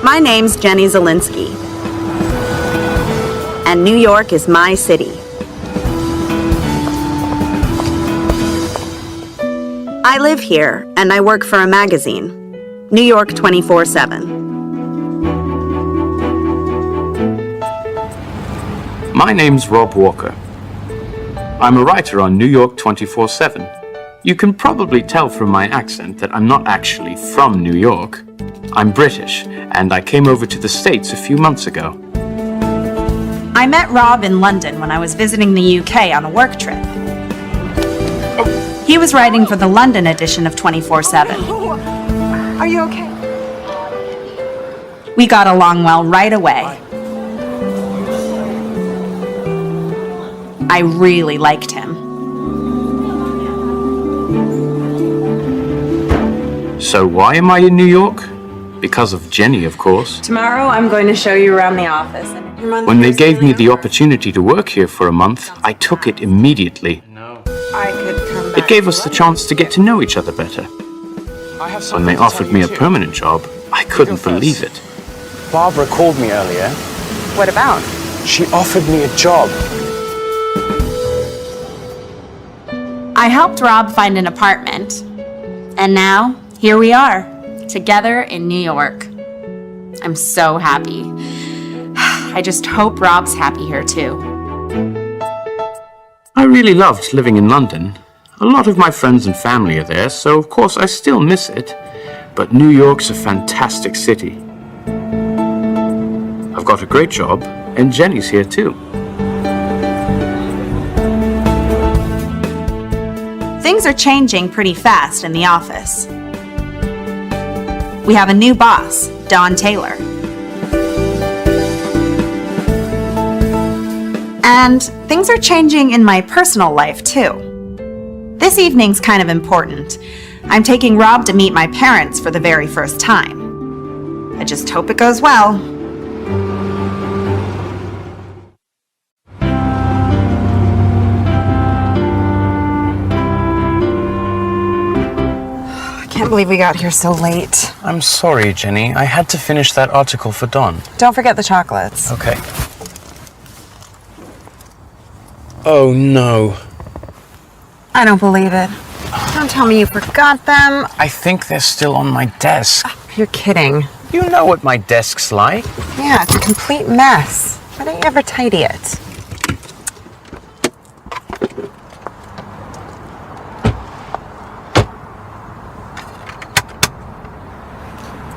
My name's Jenny Zielinski, and New York is my city. I live here, and I work for a magazine, New York 24/7. My name's Rob Walker. I'm a writer on New York 24/7. You can probably tell from my accent that I'm not actually from New York. I'm British, and I came over to the States a few months ago. I met Rob in London when I was visiting the UK on a work trip. He was writing for the London edition of 24/7. Are you okay? We got along well right away. I really liked him. So why am I in New York? Because of Jenny, of course. Tomorrow I'm going to show you around the office. When they gave me the opportunity to work here for a month, I took it immediately. I could come back. It gave us the chance to get to know each other better. When they offered me a permanent job, I couldn't believe it. Barbara called me earlier. What about? She offered me a job. I helped Rob find an apartment. And now, here we are, together in New York. I'm so happy. I just hope Rob's happy here too. I really loved living in London. A lot of my friends and family are there, so of course I still miss it. But New York's a fantastic city. I've got a great job, and Jenny's here too. Things are changing pretty fast in the office. We have a new boss, Don Taylor. And things are changing in my personal life too. This evening's kind of important. I'm taking Rob to meet my parents for the very first time. I just hope it goes well. I can't believe we got here so late. I'm sorry, Jenny. I had to finish that article for Don. Don't forget the chocolates. Okay. Oh, no. I don't believe it. Don't tell me you forgot them. I think they're still on my desk. You're kidding. You know what my desk's like. Yeah, it's a complete mess. Why don't you ever tidy it?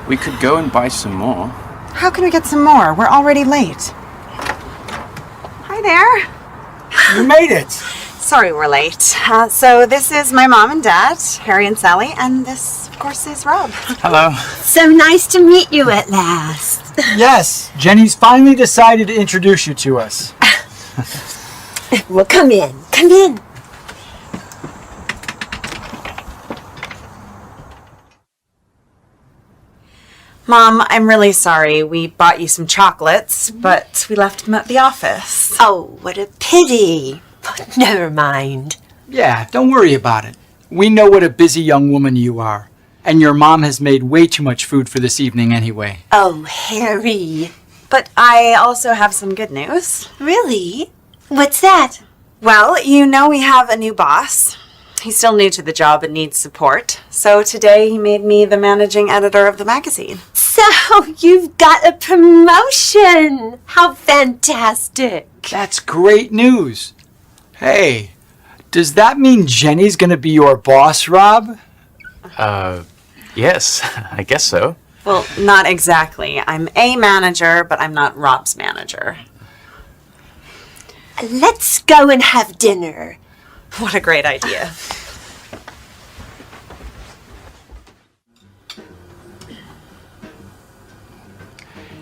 We could go and buy some more. How can we get some more? We're already late. Hi there. You made it! Sorry we're late. So this is my mom and dad, Harry and Sally, and this, of course, is Rob. Hello. So nice to meet you at last. Yes, Jenny's finally decided to introduce you to us. Well, come in. Come in. Mom, I'm really sorry. We bought you some chocolates, but we left them at the office. Oh, what a pity. But never mind. Yeah, don't worry about it. We know what a busy young woman you are. And your mom has made way too much food for this evening anyway. Oh, Harry. But I also have some good news. Really? What's that? Well, you know we have a new boss. He's still new to the job and needs support. So today he made me the managing editor of the magazine. So you've got a promotion. How fantastic. That's great news. Hey, does that mean Jenny's gonna be your boss, Rob? Yes, I guess so. Well, not exactly. I'm a manager, but I'm not Rob's manager. Let's go and have dinner. What a great idea.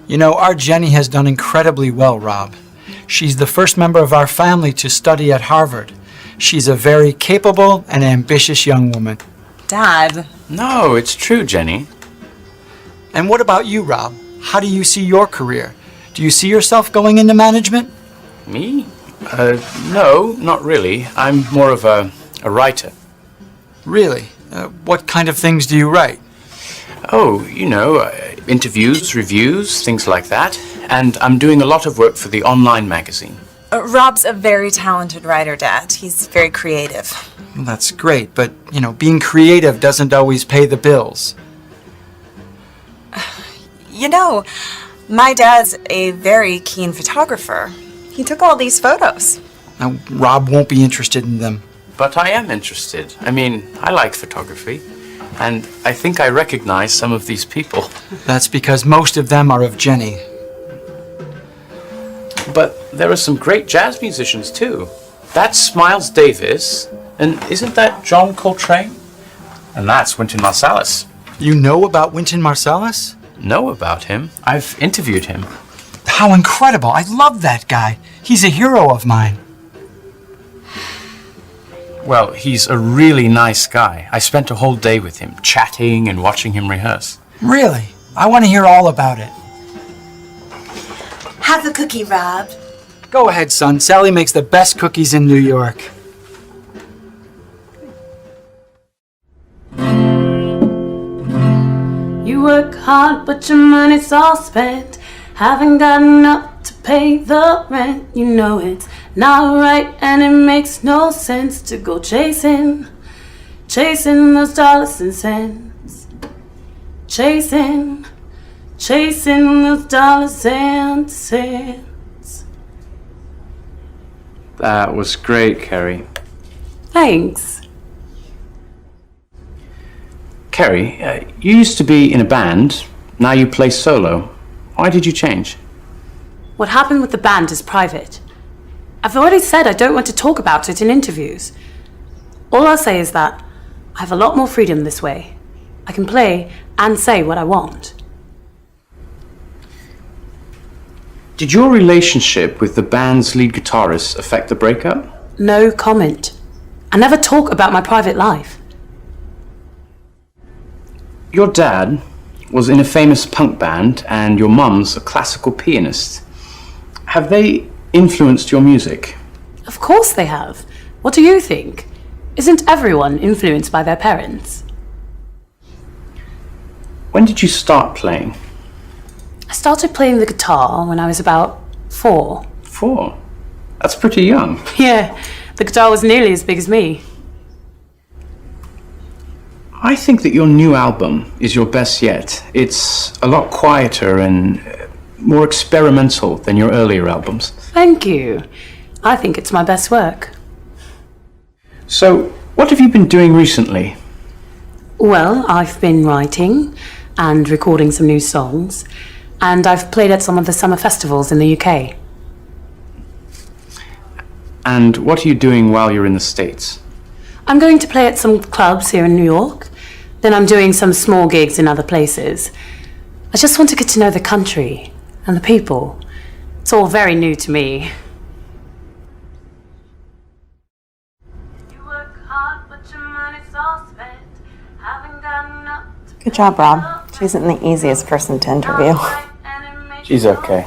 You know, our Jenny has done incredibly well, Rob. She's the first member of our family to study at Harvard. She's a very capable and ambitious young woman. Dad. No, it's true, Jenny. And what about you, Rob? How do you see your career? Do you see yourself going into management? Me? No, not really. I'm more of a writer. Really? What kind of things do you write? Oh, interviews, reviews, things like that. And I'm doing a lot of work for the online magazine. Rob's a very talented writer, Dad. He's very creative. Well, that's great, but, being creative doesn't always pay the bills. My dad's a very keen photographer. He took all these photos. Now, Rob won't be interested in them. But I am interested. I like photography. And I think I recognize some of these people. That's because most of them are of Jenny. But there are some great jazz musicians too. That's Miles Davis. And isn't that John Coltrane? And that's Wynton Marsalis. You know about Wynton Marsalis? Know about him? I've interviewed him. How incredible. I love that guy. He's a hero of mine. Well, he's a really nice guy. I spent a whole day with him, chatting and watching him rehearse. Really? I want to hear all about it. Have a cookie, Rob. Go ahead, son. Sally makes the best cookies in New York. You work hard, but your money's all spent. Haven't got enough to pay the rent. You know it's not right, and it makes no sense to go chasing those dollars and cents. Chasing those dollars and cents. That was great, Kerry. Thanks. Kerry, you used to be in a band. Now you play solo. Why did you change? What happened with the band is private. I've already said I don't want to talk about it in interviews. All I'll say is that I have a lot more freedom this way. I can play and say what I want. Did your relationship with the band's lead guitarist affect the breakup? No comment. I never talk about my private life. Your dad was in a famous punk band and your mum's a classical pianist. Have they influenced your music? Of course they have. What do you think? Isn't everyone influenced by their parents? When did you start playing? I started playing the guitar when I was about 4. 4? That's pretty young. Yeah, the guitar was nearly as big as me. I think that your new album is your best yet. It's a lot quieter and more experimental than your earlier albums. Thank you. I think it's my best work. So, what have you been doing recently? Well, I've been writing and recording some new songs, and I've played at some of the summer festivals in the UK. And what are you doing while you're in the States? I'm going to play at some clubs here in New York. Then I'm doing some small gigs in other places. I just want to get to know the country and the people. It's all very new to me. Good job, Rob. She isn't the easiest person to interview. She's okay.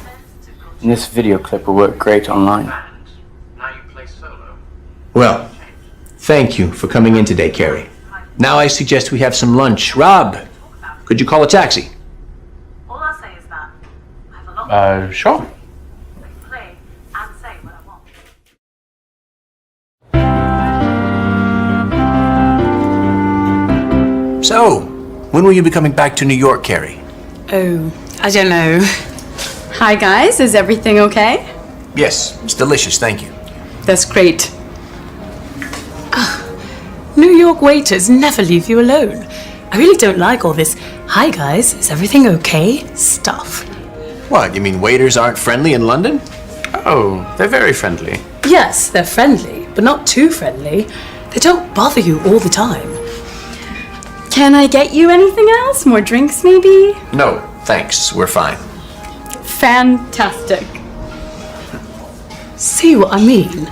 And this video clip will work great online. Well, thank you for coming in today, Kerry. Now I suggest we have some lunch. Rob, could you call a taxi? All I'll say is that I have a lot Sure. to play and say what I want. So, when will you be coming back to New York, Kerry? Oh, I don't know. Hi guys, is everything okay? Yes, it's delicious, thank you. That's great. New York waiters never leave you alone. I really don't like all this, "Hi guys, is everything okay?" stuff. What, you mean waiters aren't friendly in London? Oh, they're very friendly. Yes, they're friendly, but not too friendly. They don't bother you all the time. Can I get you anything else? More drinks maybe? No, thanks, we're fine. Fantastic. See what I mean?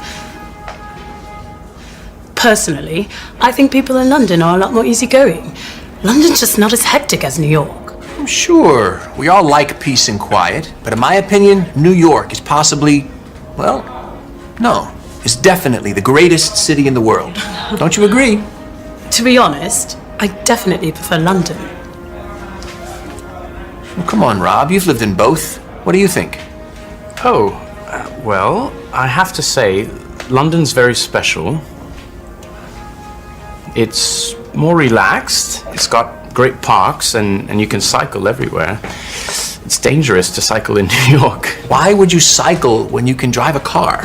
Personally, I think people in London are a lot more easygoing. London's just not as hectic as New York. Sure, we all like peace and quiet, but in my opinion, New York is possibly, well, no, it's definitely the greatest city in the world. Don't you agree? To be honest, I definitely prefer London. Well, come on, Rob. You've lived in both. What do you think? Oh, well, I have to say, London's very special. It's more relaxed. It's got great parks and you can cycle everywhere. It's dangerous to cycle in New York. Why would you cycle when you can drive a car?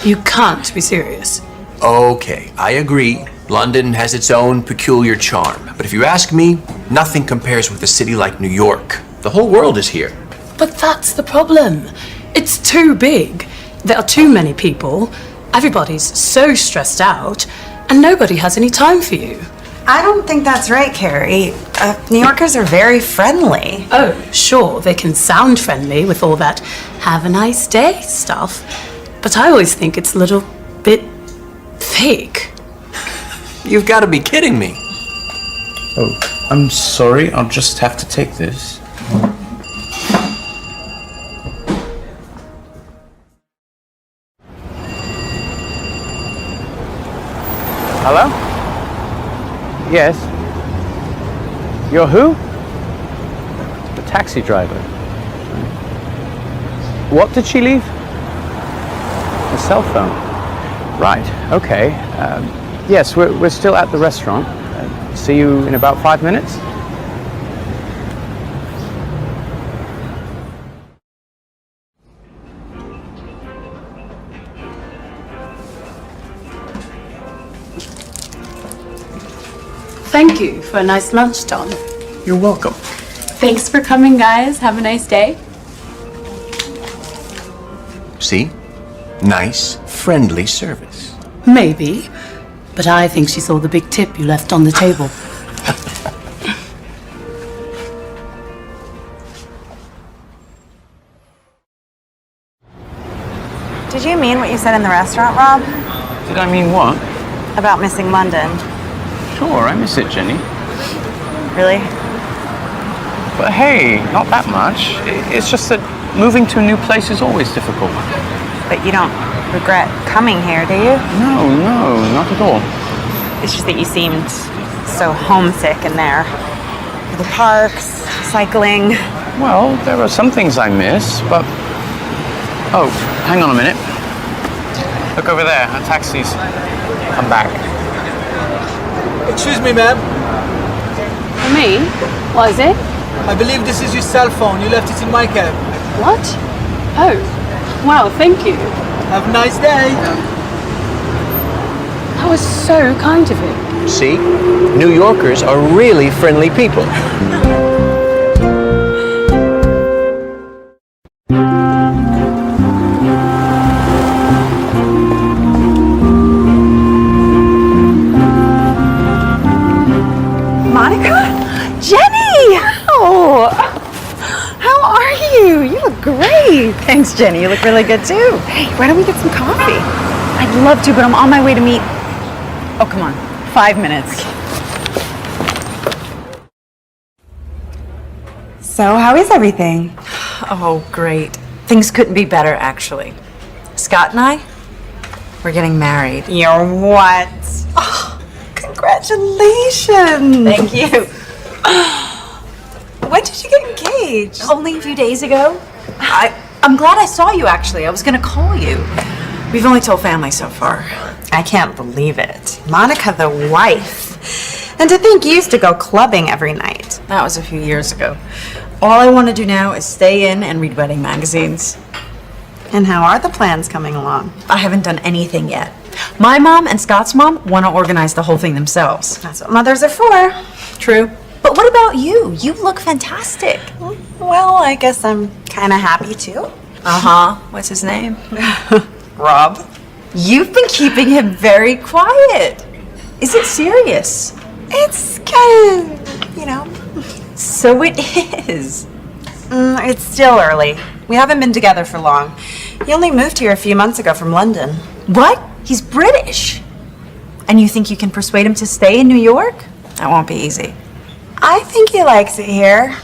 You can't be serious. Okay, I agree. London has its own peculiar charm. But if you ask me, nothing compares with a city like New York. The whole world is here. But that's the problem. It's too big. There are too many people. Everybody's so stressed out, and nobody has any time for you. I don't think that's right, Carrie. New Yorkers are very friendly. Oh, sure, they can sound friendly with all that have a nice day stuff, but I always think it's a little bit fake. You've got to be kidding me. Oh, I'm sorry. I'll just have to take this. Hello? Yes. You're who? The taxi driver. What did she leave? A cell phone. Right, okay. Yes, we're still at the restaurant. See you in about 5 minutes. Thank you for a nice lunch, Don. You're welcome. Thanks for coming, guys. Have a nice day. See? Nice, friendly service. Maybe, but I think she saw the big tip you left on the table. Did you mean what you said in the restaurant, Rob? Did I mean what? About missing London? Sure, I miss it, Jenny. Really? But hey, not that much. It's just that moving to a new place is always difficult. But you don't regret coming here, do you? No, not at all. It's just that you seemed so homesick in there. The parks, cycling. Well, there are some things I miss, but... Oh, hang on a minute. Look over there, a taxi's come back. Excuse me, ma'am. Me? What is it? I believe this is your cell phone. You left it in my cab. What? Oh, wow, thank you. Have a nice day. That was so kind of him. See? New Yorkers are really friendly people. Thanks, Jenny. You look really good too. Hey, why don't we get some coffee? I'd love to, but I'm on my way to meet... Oh, come on. 5 minutes. So, how is everything? Oh, great. Things couldn't be better, actually. Scott and I, we're getting married. You're what? Oh, congratulations. Thank you. When did you get engaged? Only a few days ago. I'm glad I saw you, actually. I was going to call you. We've only told family so far. I can't believe it. Monica, the wife. And to think you used to go clubbing every night. That was a few years ago. All I want to do now is stay in and read wedding magazines. And how are the plans coming along? I haven't done anything yet. My mom and Scott's mom want to organize the whole thing themselves. That's what mothers are for. True. But what about you? You look fantastic. Well, I guess I'm kind of happy too. Uh-huh. What's his name? Rob. You've been keeping him very quiet. Is it serious? It's kind of, you know. So it is. It's still early. We haven't been together for long. He only moved here a few months ago from London. What? He's British. And you think you can persuade him to stay in New York? That won't be easy. I think he likes it here.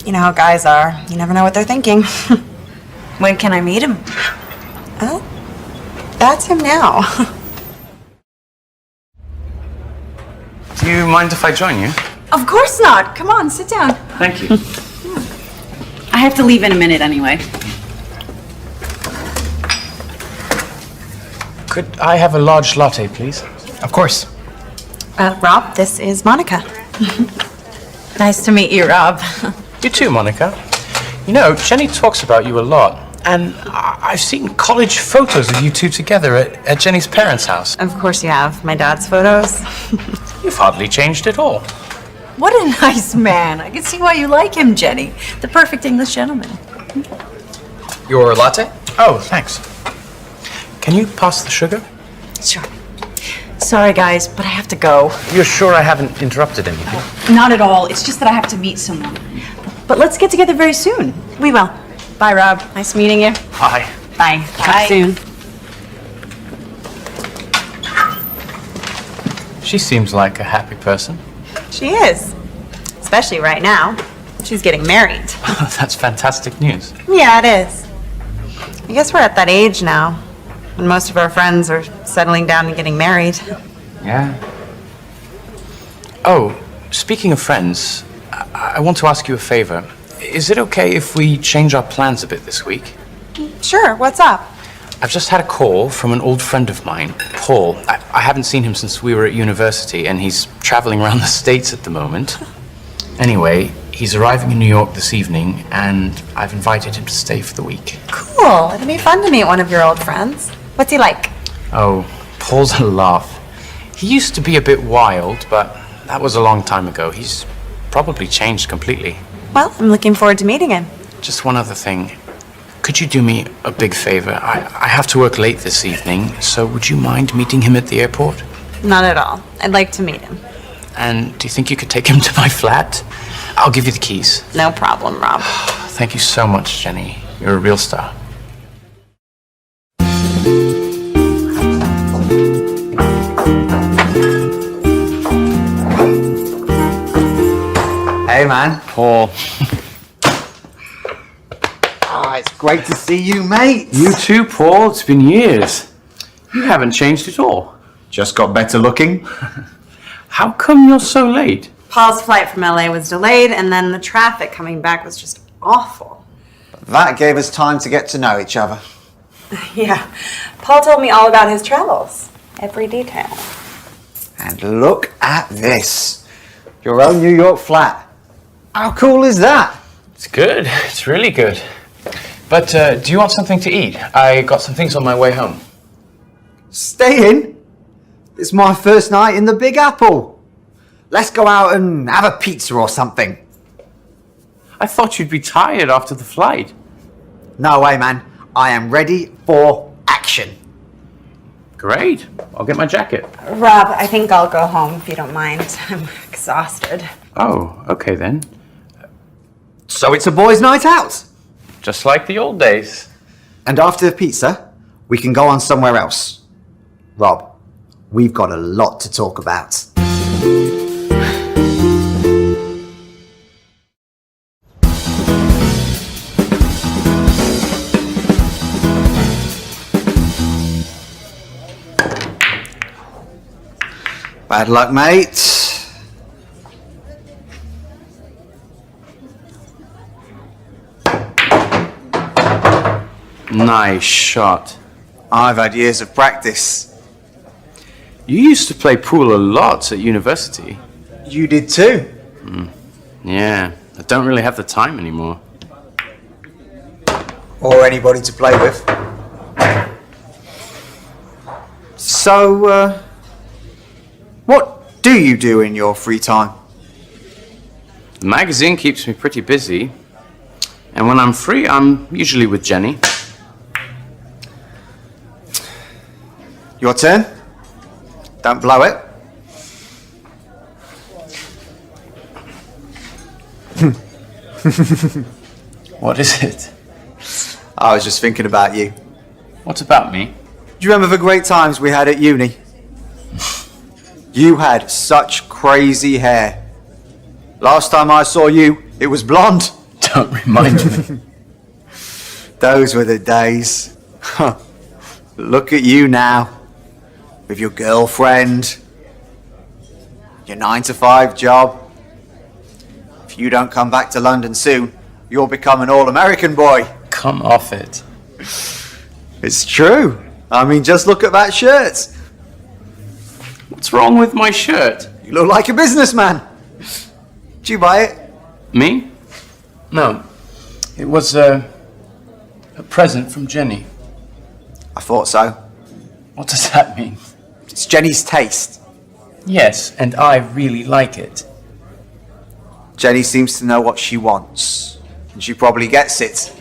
You know how guys are. You never know what they're thinking. When can I meet him? Oh, that's him now. Do you mind if I join you? Of course not. Come on, sit down. Thank you. have to leave in a minute anyway. Could I have a large latte, please? Of course. Rob, this is Monica. Nice to meet you, Rob. You too, Monica. You know, Jenny talks about you a lot, and I've seen college photos of you two together at Jenny's parents' house. Of course you have. My dad's photos. You've hardly changed at all. What a nice man. I can see why you like him, Jenny. The perfect English gentleman. Your latte? Oh, thanks. Can you pass the sugar? Sure. Sorry, guys, but I have to go. You're sure I haven't interrupted anything? Not at all. It's just that I have to meet someone. But let's get together very soon. We will. Bye, Rob. Nice meeting you. Bye. Bye. Talk soon. She seems like a happy person. She is. Especially right now. She's getting married. That's fantastic news. Yeah, it is. I guess we're at that age now when most of our friends are settling down and getting married. Yeah. Oh, speaking of friends, I want to ask you a favor. Is it okay if we change our plans a bit this week? Sure, what's up? I've just had a call from an old friend of mine, Paul. I haven't seen him since we were at university, and he's traveling around the States at the moment. Anyway, he's arriving in New York this evening, and I've invited him to stay for the week. Cool. It'll be fun to meet one of your old friends. What's he like? Oh, Paul's a laugh. He used to be a bit wild, but that was a long time ago. He's probably changed completely. Well, I'm looking forward to meeting him. Just one other thing. Could you do me a big favor? I have to work late this evening, so would you mind meeting him at the airport? Not at all. I'd like to meet him. And do you think you could take him to my flat? I'll give you the keys. No problem, Rob. Thank you so much, Jenny. You're a real star. Hey, man. Paul. It's great to see you, mate. You too, Paul. It's been years. You haven't changed at all. Just got better looking. How come you're so late? Paul's flight from LA was delayed, and then the traffic coming back was just awful. That gave us time to get to know each other. Yeah. Paul told me all about his travels. Every detail. And look at this. Your own New York flat. How cool is that? It's good. It's really good. But do you want something to eat? I got some things on my way home. Stay in. It's my first night in the Big Apple. Let's go out and have a pizza or something. I thought you'd be tired after the flight. No way, man. I am ready for action. Great. I'll get my jacket. Rob, I think I'll go home if you don't mind. I'm exhausted. Oh, okay then. So it's a boys' night out. Just like the old days. And after the pizza, we can go on somewhere else. Rob, we've got a lot to talk about. Bad luck, mate. Nice shot. I've had years of practice. You used to play pool a lot at university. You did too. Yeah, I don't really have the time anymore. Or anybody to play with. So, what do you do in your free time? The magazine keeps me pretty busy. And when I'm free, I'm usually with Jenny. Your turn. Don't blow it. What is it? I was just thinking about you. What's about me? Do you remember the great times we had at uni? You had such crazy hair. Last time I saw you, it was blonde. Don't remind me. Those were the days. Look at you now. With your girlfriend. Your 9-to-5 job. If you don't come back to London soon, You'll become an all-American boy. Come off it. It's true. I mean, just look at that shirt. What's wrong with my shirt? You look like a businessman. Did you buy it? Me? No. It was a present from Jenny. I thought so. What does that mean? It's Jenny's taste. Yes, and I really like it. Jenny seems to know what she wants, and she probably gets it.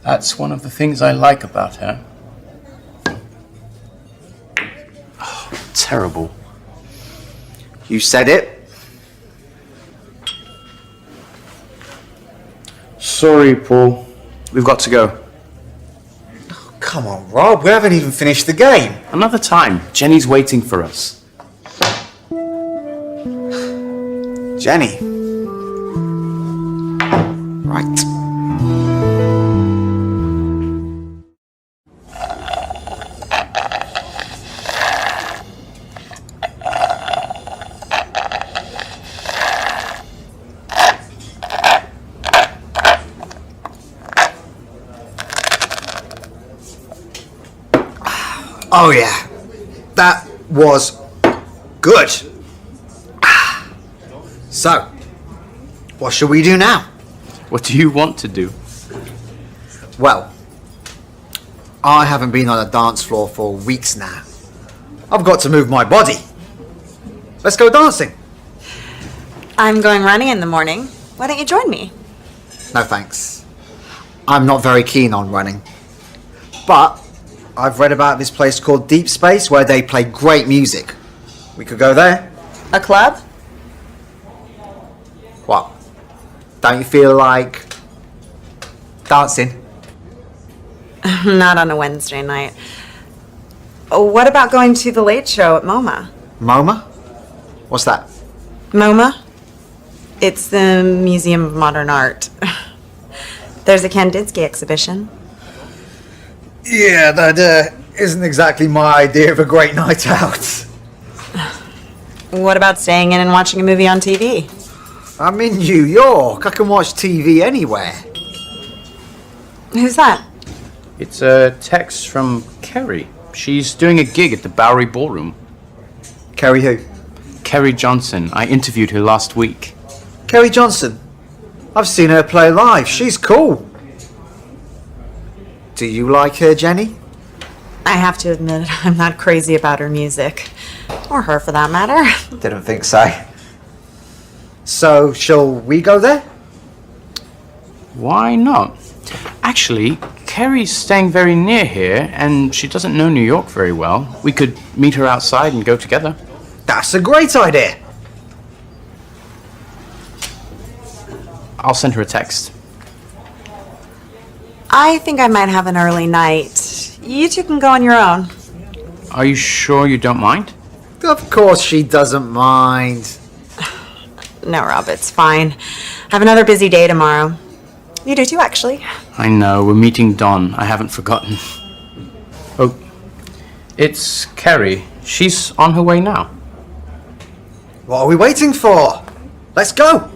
That's one of the things I like about her. Oh, terrible. You said it. Sorry, Paul. We've got to go. Come on, Rob, we haven't even finished the game. Another time. Jenny's waiting for us. Jenny. Right. Oh yeah, that was good. So, what shall we do now? What do you want to do? Well, I haven't been on a dance floor for weeks now. I've got to move my body. Let's go dancing. I'm going running in the morning. Why don't you join me? No thanks. I'm not very keen on running. But I've read about this place called Deep Space where they play great music. We could go there. A club? What? Don't you feel like dancing? Not on a Wednesday night. Oh, what about going to the late show at MoMA? MoMA? What's that? MoMA? It's the Museum of Modern Art. There's a Kandinsky exhibition. Yeah, that isn't exactly my idea of a great night out. What about staying in and watching a movie on TV? I'm in New York. I can watch TV anywhere. Who's that? It's a text from Kerry. She's doing a gig at the Bowery Ballroom. Kerry who? Kerry Johnson. I interviewed her last week. Kerry Johnson? I've seen her play live. She's cool. Do you like her, Jenny? I have to admit, I'm not crazy about her music. Or her, for that matter. Didn't think so. So, shall we go there? Why not? Actually, Kerry's staying very near here, and she doesn't know New York very well. We could meet her outside and go together. That's a great idea. I'll send her a text. I think I might have an early night. You two can go on your own. Are you sure you don't mind? Of course she doesn't mind. No, Rob, it's fine. I have another busy day tomorrow. You do too, actually. I know, we're meeting Dawn. I haven't forgotten. Oh, it's Kerry. She's on her way now. What are we waiting for? Let's go!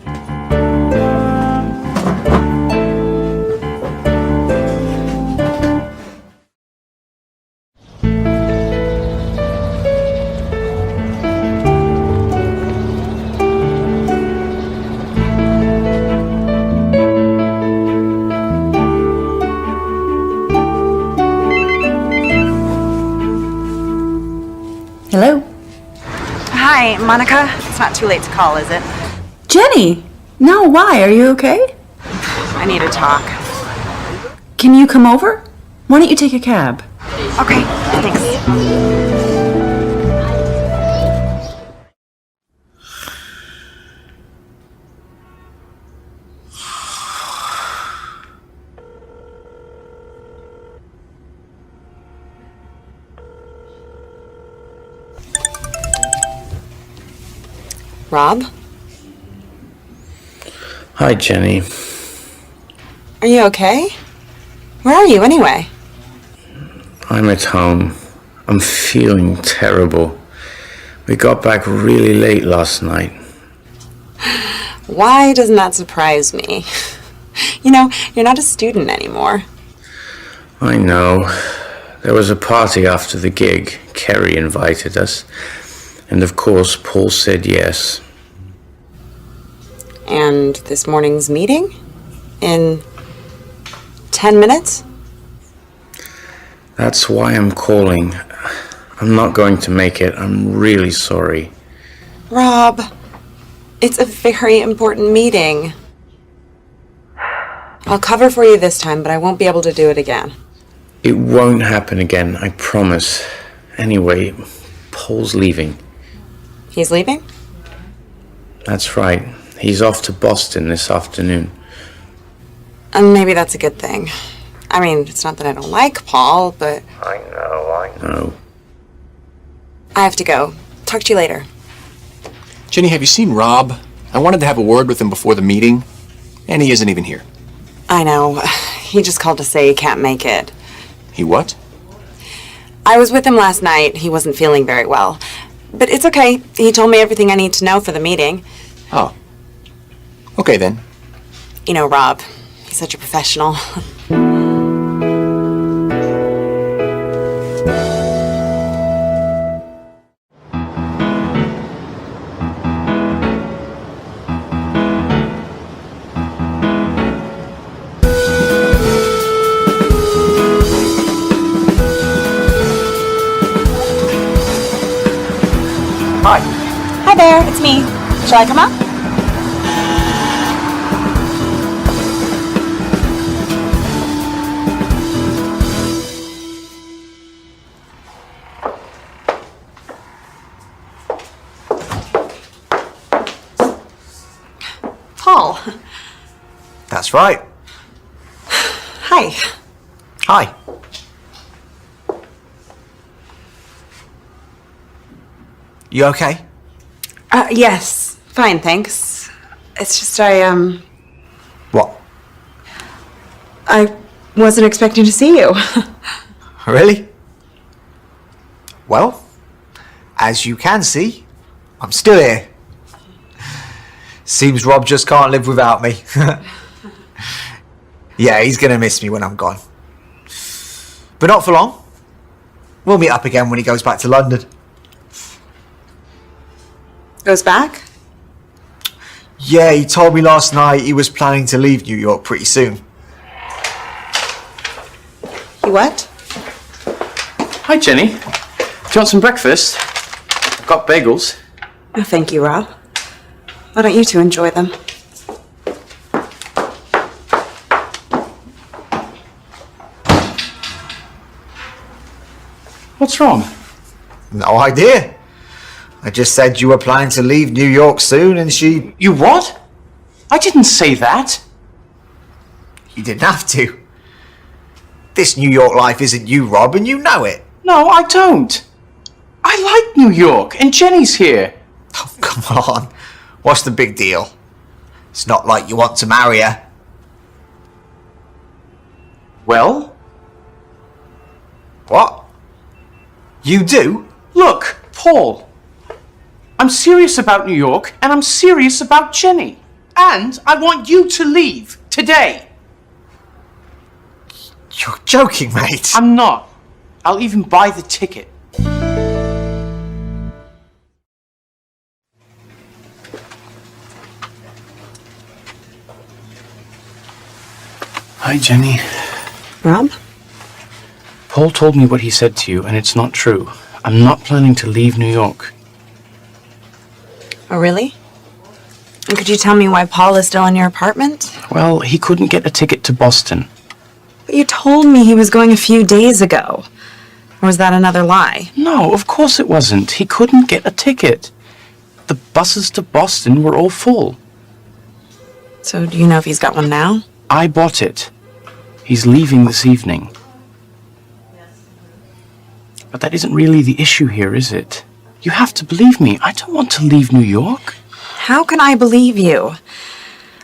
Hello? Hi, Monica. It's not too late to call, is it? Jenny! No, why? Are you okay? I need to talk. Can you come over? Why don't you take a cab? Okay, thanks. Rob? Hi, Jenny. Are you okay? Where are you, anyway? I'm at home. I'm feeling terrible. We got back really late last night. Why doesn't that surprise me? You know, you're not a student anymore. I know. There was a party after the gig. Kerry invited us. And of course, Paul said yes. And this morning's meeting? In 10 minutes? That's why I'm calling. I'm not going to make it. I'm really sorry. Rob, it's a very important meeting. I'll cover for you this time, but I won't be able to do it again. It won't happen again, I promise. Anyway, Paul's leaving. He's leaving? That's right. He's off to Boston this afternoon. And maybe that's a good thing. I mean, it's not that I don't like Paul, but... I know. I have to go. Talk to you later. Jenny, have you seen Rob? I wanted to have a word with him before the meeting, and he isn't even here. I know. He just called to say he can't make it. He what? I was with him last night. He wasn't feeling very well. But it's okay. He told me everything I need to know for the meeting. Oh. Okay, then. You know, Rob, he's such a professional. Hi. Hi there, it's me. Shall I come up? Paul. That's right. Hi. Hi. You okay? Yes. Fine, thanks. It's just What? I wasn't expecting to see you. Really? Well, as you can see, I'm still here. Seems Rob just can't live without me. Yeah, he's gonna miss me when I'm gone. But not for long. We'll meet up again when he goes back to London. Goes back? Yeah, he told me last night he was planning to leave New York pretty soon. You what? Hi, Jenny. Do you want some breakfast? I've got bagels. Oh, thank you, Rob. Why don't you two enjoy them? What's wrong? No idea. I just said you were planning to leave New York soon and she... You what? I didn't say that. You didn't have to. This New York life isn't you, Rob, and you know it. No, I don't. I like New York, and Jenny's here. Oh, come on. What's the big deal? It's not like you want to marry her. Well? What? You do? Look, Paul. I'm serious about New York, and I'm serious about Jenny. And I want you to leave today. You're joking, mate. I'm not. I'll even buy the ticket. Hi, Jenny. Rob? Paul told me what he said to you, and it's not true. I'm not planning to leave New York. Oh, really? And could you tell me why Paul is still in your apartment? Well, he couldn't get a ticket to Boston. But you told me he was going a few days ago. Or was that another lie? No, of course it wasn't. He couldn't get a ticket. The buses to Boston were all full. So do you know if he's got one now? I bought it. He's leaving this evening. But that isn't really the issue here, is it? You have to believe me. I don't want to leave New York. How can I believe you?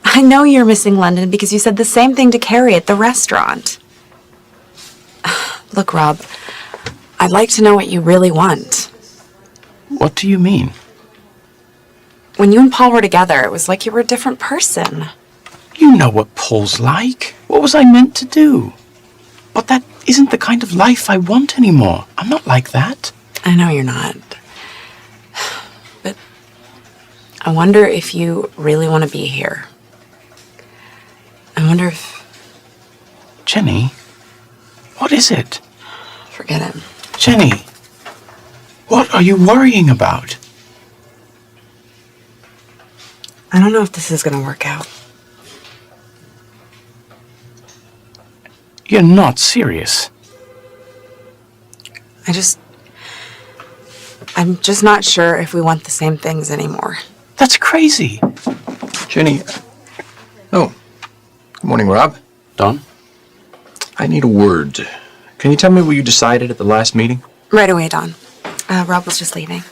I know you're missing London because you said the same thing to Carrie at the restaurant. Look, Rob, I'd like to know what you really want. What do you mean? When you and Paul were together, it was like you were a different person. You know what Paul's like. What was I meant to do? But that isn't the kind of life I want anymore. I'm not like that. I know you're not. But I wonder if you really want to be here. I wonder if... Jenny, what is it? Forget it. Jenny, what are you worrying about? I don't know if this is going to work out. You're not serious. I'm just not sure if we want the same things anymore. That's crazy. Jenny. Oh. Good morning, Rob. Don? I need a word. Can you tell me what you decided at the last meeting? Right away, Don. Rob was just leaving.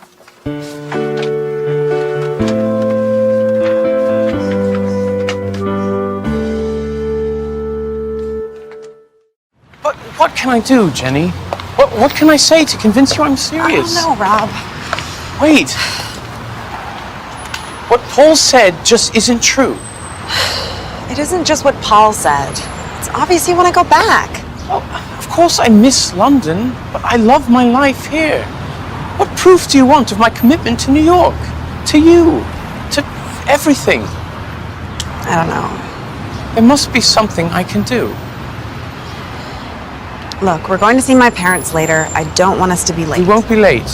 But what can I do, Jenny? What can I say to convince you I'm serious? I don't know, Rob. Wait. What Paul said just isn't true. It isn't just what Paul said. It's obvious you want to go back. Well, of course I miss London, but I love my life here. What proof do you want of my commitment to New York? To you? To everything? I don't know. There must be something I can do. Look, we're going to see my parents later. I don't want us to be late. We won't be late.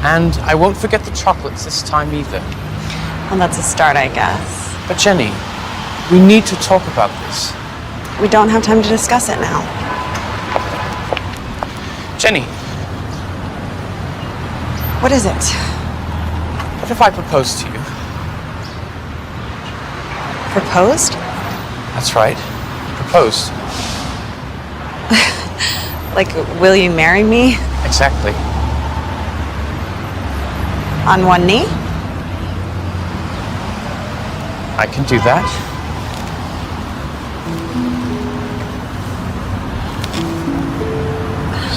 And I won't forget the chocolates this time either. Well, that's a start, I guess. But Jenny, we need to talk about this. We don't have time to discuss it now. Jenny, What is it? what if I propose to you? Proposed? That's right. Proposed. Like, will you marry me? Exactly. On one knee? I can do that.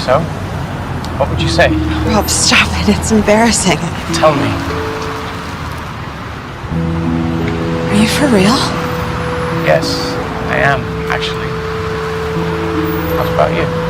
So, what would you say? Rob, stop it. It's embarrassing. Tell me. Are you for real? Yes, I am, actually. What about you?